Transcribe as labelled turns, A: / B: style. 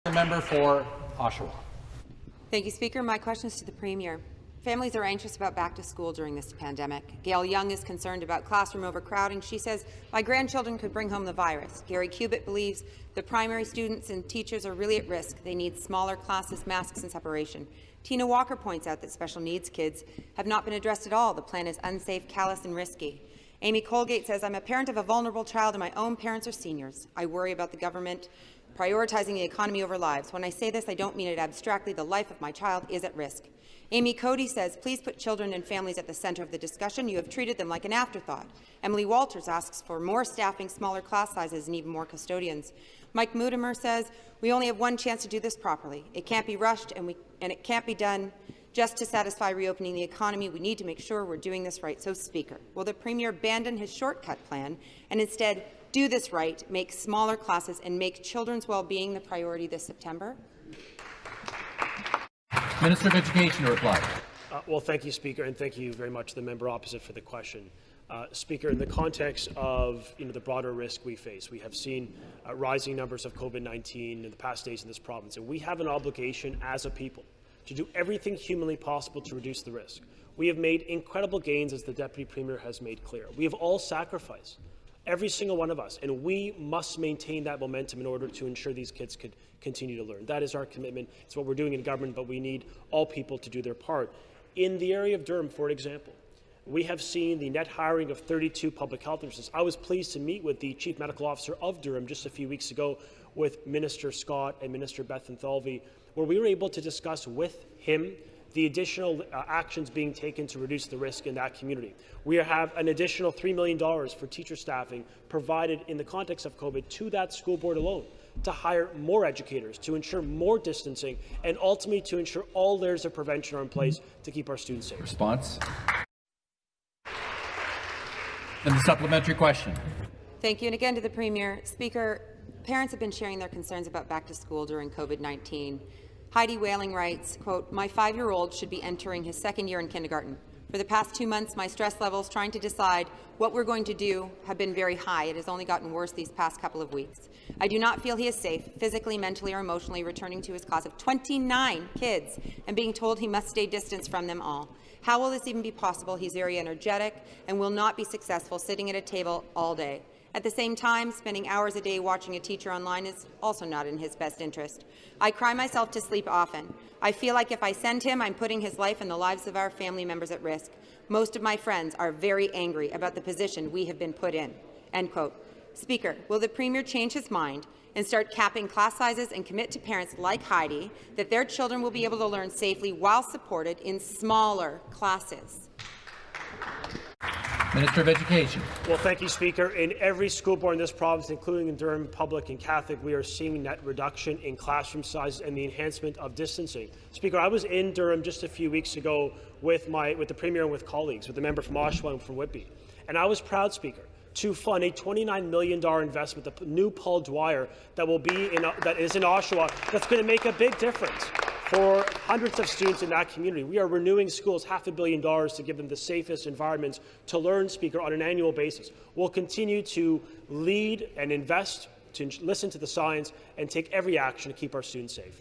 A: The member for Oshawa.
B: Thank you, Speaker. My question is to the Premier. Families are anxious about back to school during this pandemic. Gail Young is concerned about classroom overcrowding. She says my grandchildren could bring home the virus. Gary Cubitt believes the primary students and teachers are really at risk. They need smaller classes, masks and separation. Tina Walker points out that special needs kids have not been addressed at all. The plan is unsafe, callous and risky. Amy Colgate says, I'm a parent of a vulnerable child and my own parents are seniors. I worry about the government prioritizing the economy over lives. When I say this, I don't mean it abstractly. The life of my child is at risk. Amy Cody says, please put children and families at the centre of the discussion. You have treated them like an afterthought. Emily Walters asks for more staffing, smaller class sizes and even more custodians. Mike Mutimer says, we only have one chance to do this properly. It can't be rushed and it can't be done just to satisfy reopening the economy. We need to make sure we're doing this right. So, Speaker, will the Premier abandon his shortcut plan and instead do this right, make smaller classes and make children's well-being the priority this September?
A: Minister of Education to reply.
C: Well, thank you, Speaker, and thank you very much to the member opposite for the question. Speaker, in the context of the broader risk we face, we have seen rising numbers of COVID-19 in the past days in this province, and we have an obligation as a people to do everything humanly possible to reduce the risk. We have made incredible gains, as the Deputy Premier has made clear. We have all sacrificed, every single one of us, and we must maintain that momentum in order to ensure these kids could continue to learn. That is our commitment. It's what we're doing in government, but we need all people to do their part. In the area of Durham, for example, we have seen the net hiring of 32 public health nurses. I was pleased to meet with the Chief Medical Officer of Durham just a few weeks ago with Minister Scott and Minister Bethlenfalvy, where we were able to discuss with him the additional actions being taken to reduce the risk in that community. We have an additional $3 million for teacher staffing provided in the context of COVID to that school board alone, to hire more educators, to ensure more distancing, and ultimately to ensure all layers of prevention are in place to keep our students safe.
A: Response. And the supplementary question.
B: Thank you. And again to the Premier. Speaker, parents have been sharing their concerns about back to school during COVID-19. Heidi Whaling writes, quote, my 5-year-old should be entering his second year in kindergarten. For the past 2 months, my stress levels trying to decide what we're going to do have been very high. It has only gotten worse these past couple of weeks. I do not feel he is safe, physically, mentally, or emotionally, returning to his class of 29 kids and being told he must stay distant from them all. How will this even be possible? He's very energetic and will not be successful sitting at a table all day. At the same time, spending hours a day watching a teacher online is also not in his best interest. I cry myself to sleep often. I feel like if I send him, I'm putting his life and the lives of our family members at risk. Most of my friends are very angry about the position we have been put in." End quote. Speaker, will the Premier change his mind and start capping class sizes and commit to parents like Heidi that their children will be able to learn safely while supported in smaller classes?
A: Minister of Education.
C: Well, thank you, Speaker. In every school board in this province, including in Durham Public and Catholic, we are seeing net reduction in classroom sizes and the enhancement of distancing. Speaker, I was in Durham just a few weeks ago with the Premier and with colleagues, with the member from Oshawa and from Whitby, and I was proud, Speaker, to fund a $29 million investment, the new Paul Dwyer that is in Oshawa, that's going to make a big difference for hundreds of students in that community. We are renewing schools $500 million to give them the safest environments to learn, Speaker, on an annual basis. We'll continue to lead and invest, to listen to the science, and take every action to keep our students safe.